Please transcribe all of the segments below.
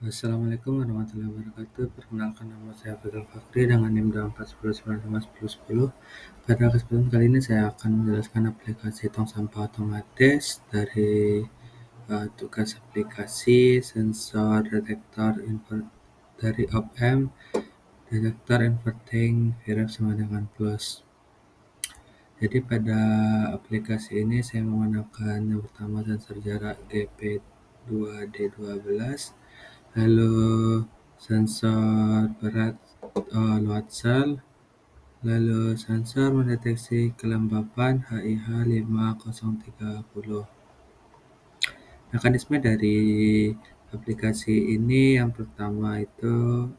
Assalamualaikum warahmatullahi wabarakatuh. Perkenalkan nama saya Faisal Fakri dengan NIM 84109510. Pada kesempatan kali ini saya akan menjelaskan aplikasi tong sampah otomatis dari tugas aplikasi sensor detektor dari OPM, detektor inverting virus sama dengan plus. Jadi pada aplikasi ini saya menggunakan yang pertama sensor jarak GP2D12, lalu sensor berat load cell, lalu sensor mendeteksi kelembapan HIH 5030. Mekanisme dari aplikasi ini yang pertama itu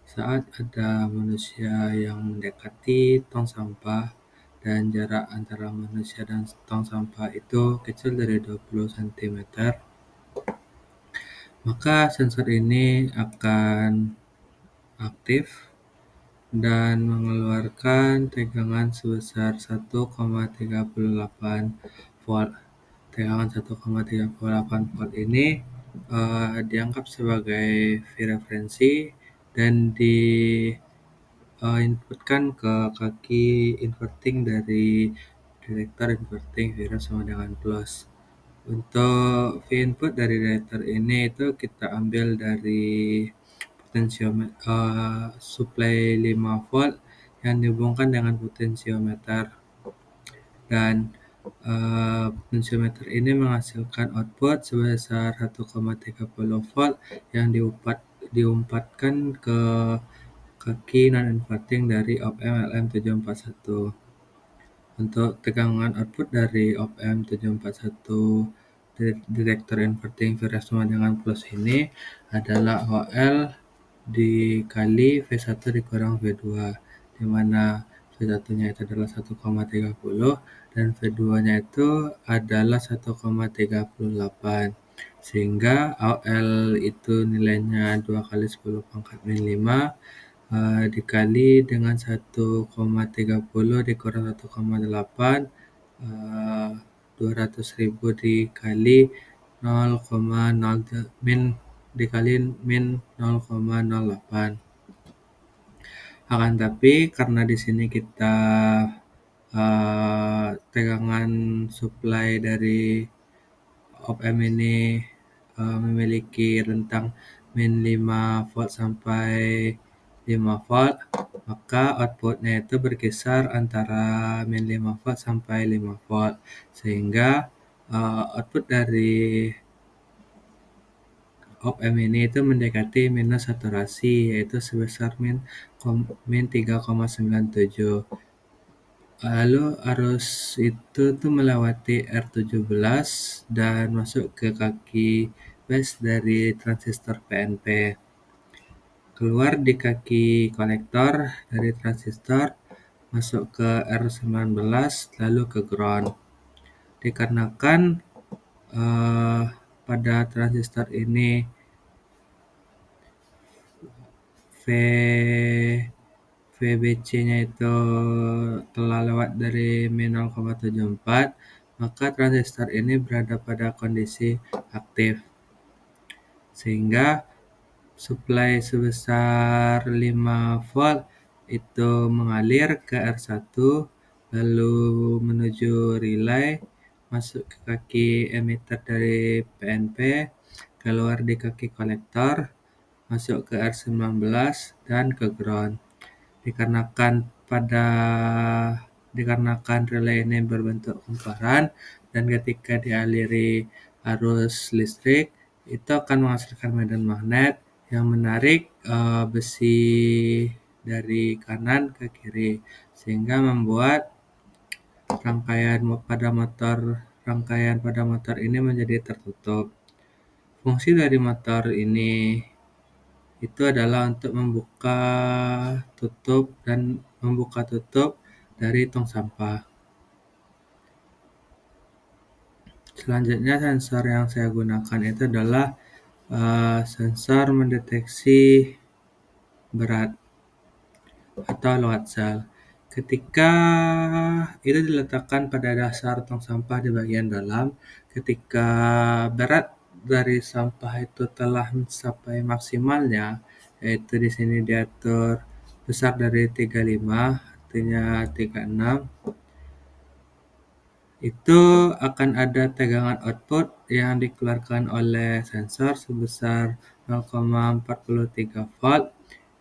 saat ada manusia yang mendekati tong sampah dan jarak antara manusia dan tong sampah itu kecil dari 20 cm, maka sensor ini akan aktif dan mengeluarkan tegangan sebesar 1,38 volt. Tegangan 1,38 volt ini dianggap sebagai referensi dan inputkan ke kaki inverting dari detektor inverting virus sama dengan plus. Untuk input dari detektor ini itu kita ambil dari supply 5 volt yang dihubungkan dengan potensiometer, dan potensiometer ini menghasilkan output sebesar 1,30 volt yang diumpatkan ke kaki non-inverting dari OPM LM741. Untuk tegangan output dari OPM 741 detektor inverting virus sama dengan plus ini adalah OL dikali V1 dikurang V2, di mana V1-nya itu adalah 1,30 dan V2-nya itu adalah 1,38, sehingga OL itu nilainya 2 kali 10 pangkat min 5 dikali dengan 1,30 dikurang 1,8, 200.000 dikali 0,0 dikali min 0,08. Akan tapi karena di sini kita tegangan supply dari OPM ini memiliki rentang min 5 volt sampai 5 volt, maka outputnya itu berkisar antara min 5 volt sampai 5 volt, sehingga output dari OPM ini itu mendekati minus saturasi, yaitu sebesar min 3,97. Lalu arus itu tuh melewati R17 dan masuk ke kaki base dari transistor PNP. Keluar di kaki kolektor dari transistor, masuk ke R19 lalu ke ground. Dikarenakan pada transistor ini VBC-nya itu telah lewat dari min 0,74, maka transistor ini berada pada kondisi aktif, sehingga supply sebesar 5 volt itu mengalir ke R1 lalu menuju relay, masuk ke kaki emitter dari PNP, keluar di kaki kolektor, masuk ke R19 dan ke ground. Dikarenakan relay ini berbentuk kumparan dan ketika dialiri arus listrik itu akan menghasilkan medan magnet yang menarik besi dari kanan ke kiri, sehingga membuat rangkaian pada motor ini menjadi tertutup. Fungsi dari motor ini itu adalah untuk membuka tutup dari tong sampah. Selanjutnya sensor yang saya gunakan itu adalah sensor mendeteksi berat atau load cell. Ketika itu diletakkan pada dasar tong sampah di bagian dalam, ketika berat dari sampah itu telah mencapai maksimalnya, yaitu di sini diatur besar dari 35, artinya 36, itu akan ada tegangan output yang dikeluarkan oleh sensor sebesar 0,43 volt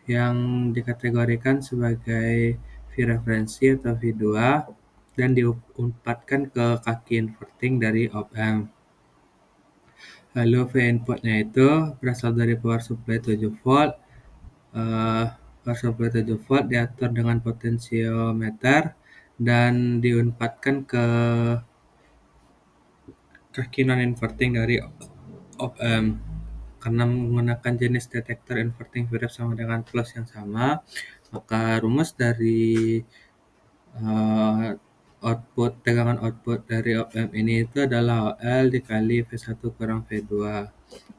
yang dikategorikan sebagai V referensi atau V2 dan diumpatkan ke kaki inverting dari op-amp. Lalu V inputnya itu berasal dari power supply 7 volt. Power supply 7 volt diatur dengan potensiometer dan diumpatkan ke kaki non-inverting dari op-amp. Karena menggunakan jenis detektor inverting V-ref sama dengan plus yang sama, maka rumus dari output tegangan output dari op-amp ini itu adalah OL dikali V1 kurang V2.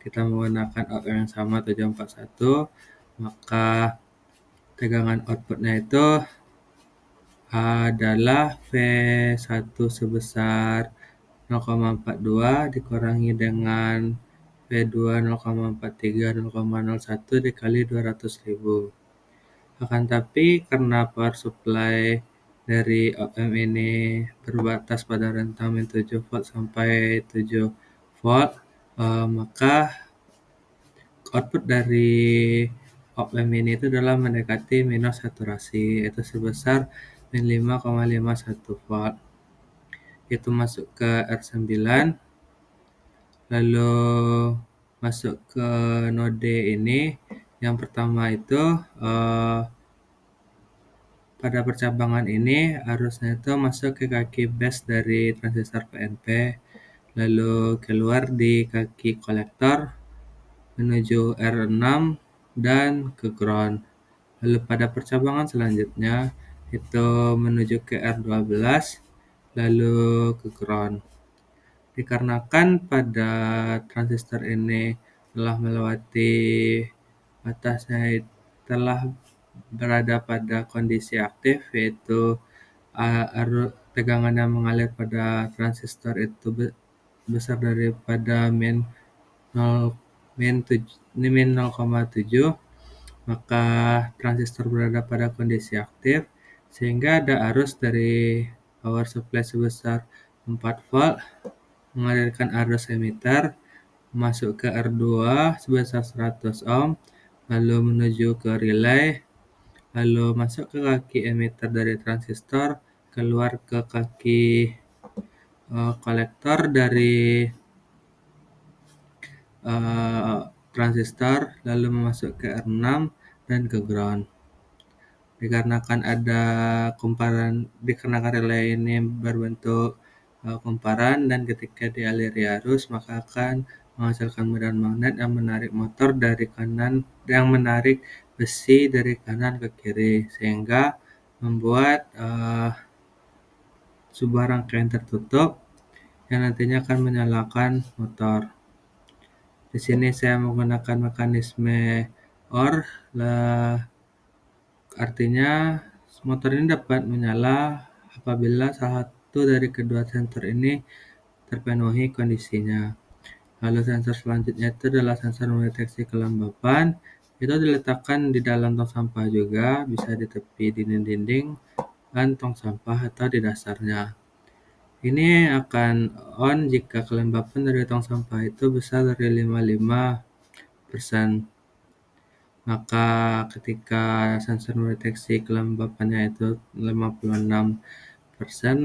Kita menggunakan op-amp yang sama 741, maka tegangan outputnya itu adalah V1 sebesar 0,42 dikurangi dengan V2 0,43 0,01 dikali 200.000. Akan tapi karena power supply dari op-amp ini terbatas pada rentang min 7 volt sampai 7 volt, maka output dari op-amp ini itu adalah mendekati minus saturasi, yaitu sebesar min 5,51 volt. Itu masuk ke R9, lalu masuk ke node ini. Yang pertama itu pada percabangan ini arusnya itu masuk ke kaki base dari transistor PNP, lalu keluar di kaki kolektor menuju R6 dan ke ground. Lalu pada percabangan selanjutnya itu menuju ke R12 lalu ke ground. Dikarenakan pada transistor ini telah melewati batasnya, telah berada pada kondisi aktif, yaitu tegangan yang mengalir pada transistor itu besar daripada min 0,7, maka transistor berada pada kondisi aktif sehingga ada arus dari power supply sebesar 4 volt mengalirkan arus emitter masuk ke R2 sebesar 100 ohm, lalu menuju ke relay, lalu masuk ke kaki emitter dari transistor, keluar ke kaki kolektor dari transistor, lalu masuk ke R6 dan ke ground. Dikarenakan relay ini berbentuk kumparan dan ketika dialiri arus maka akan menghasilkan medan magnet yang menarik motor dari kanan, yang menarik besi dari kanan ke kiri sehingga membuat sebuah rangkaian tertutup yang nantinya akan menyalakan motor. Di sini saya menggunakan mekanisme OR, artinya motor ini dapat menyala apabila salah satu dari kedua sensor ini terpenuhi kondisinya. Lalu sensor selanjutnya itu adalah sensor mendeteksi kelembapan. Itu diletakkan di dalam tong sampah juga, bisa di tepi dinding-dinding dan tong sampah atau di dasarnya. Ini akan on jika kelembapan dari tong sampah itu besar dari 55%. Maka ketika sensor mendeteksi kelembapannya itu 56%,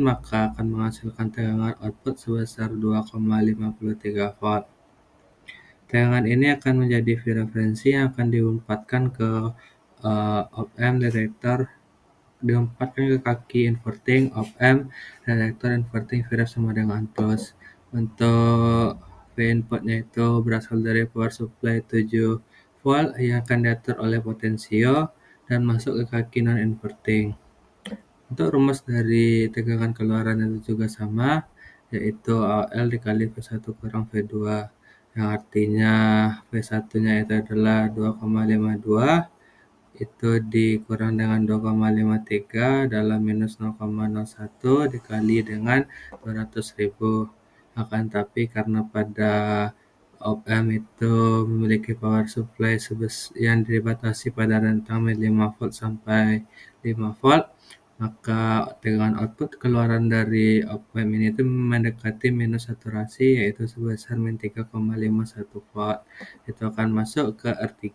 maka akan menghasilkan tegangan output sebesar 2,53 volt. Tegangan ini akan menjadi V referensi yang akan diumpatkan ke op-amp detektor, diumpatkan ke kaki inverting op-amp detektor inverting V ref sama dengan plus. Untuk V inputnya itu berasal dari power supply 7 volt yang akan diatur oleh potensio dan masuk ke kaki non inverting. Untuk rumus dari tegangan keluaran itu juga sama, yaitu AL dikali V1 kurang V2, yang artinya V1-nya itu adalah 2,52, itu dikurang dengan 2,53 dalam minus 0,01 dikali dengan 200.000. Akan tapi karena pada op-amp itu memiliki power supply yang dibatasi pada rentang 5 volt sampai 5 volt, maka tegangan output keluaran dari op-amp ini itu mendekati minus saturasi, yaitu sebesar min 3,51 volt. Itu akan masuk ke R3,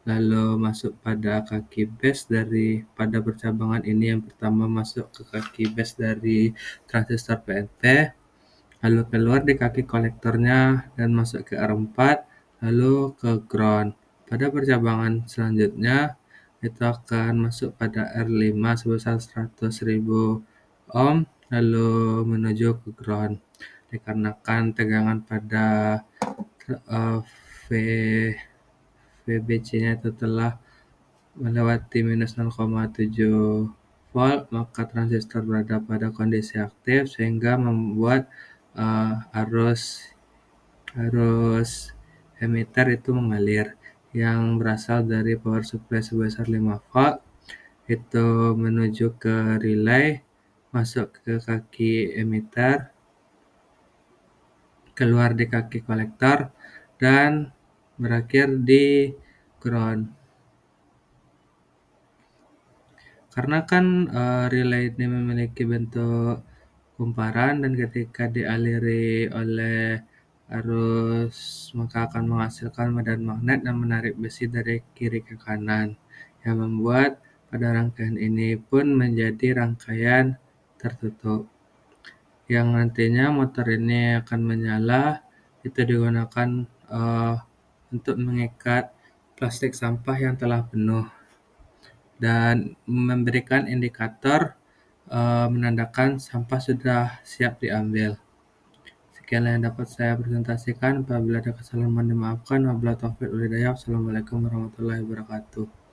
lalu masuk pada kaki base pada percabangan ini. Yang pertama masuk ke kaki base dari transistor PNP, lalu keluar di kaki kolektornya dan masuk ke R4, lalu ke ground. Pada percabangan selanjutnya itu akan masuk pada R5 sebesar 100.000 ohm, lalu menuju ke ground. Dikarenakan tegangan pada uh, V VBC-nya itu telah melewati minus 0,7 volt, maka transistor berada pada kondisi aktif sehingga membuat arus arus emitter itu mengalir yang berasal dari power supply sebesar 5 volt itu menuju ke relay, masuk ke kaki emitter, keluar di kaki kolektor, dan berakhir di ground. Karena kan relay ini memiliki bentuk kumparan dan ketika dialiri oleh arus maka akan menghasilkan medan magnet dan menarik besi dari kiri ke kanan, yang membuat pada rangkaian ini pun menjadi rangkaian tertutup. Yang nantinya motor ini akan menyala, itu digunakan untuk mengikat plastik sampah yang telah penuh dan memberikan indikator menandakan sampah sudah siap diambil. Sekian yang dapat saya presentasikan. Apabila ada kesalahan mohon dimaafkan. Wabillahi taufiq wal hidayah. Wassalamualaikum warahmatullahi wabarakatuh.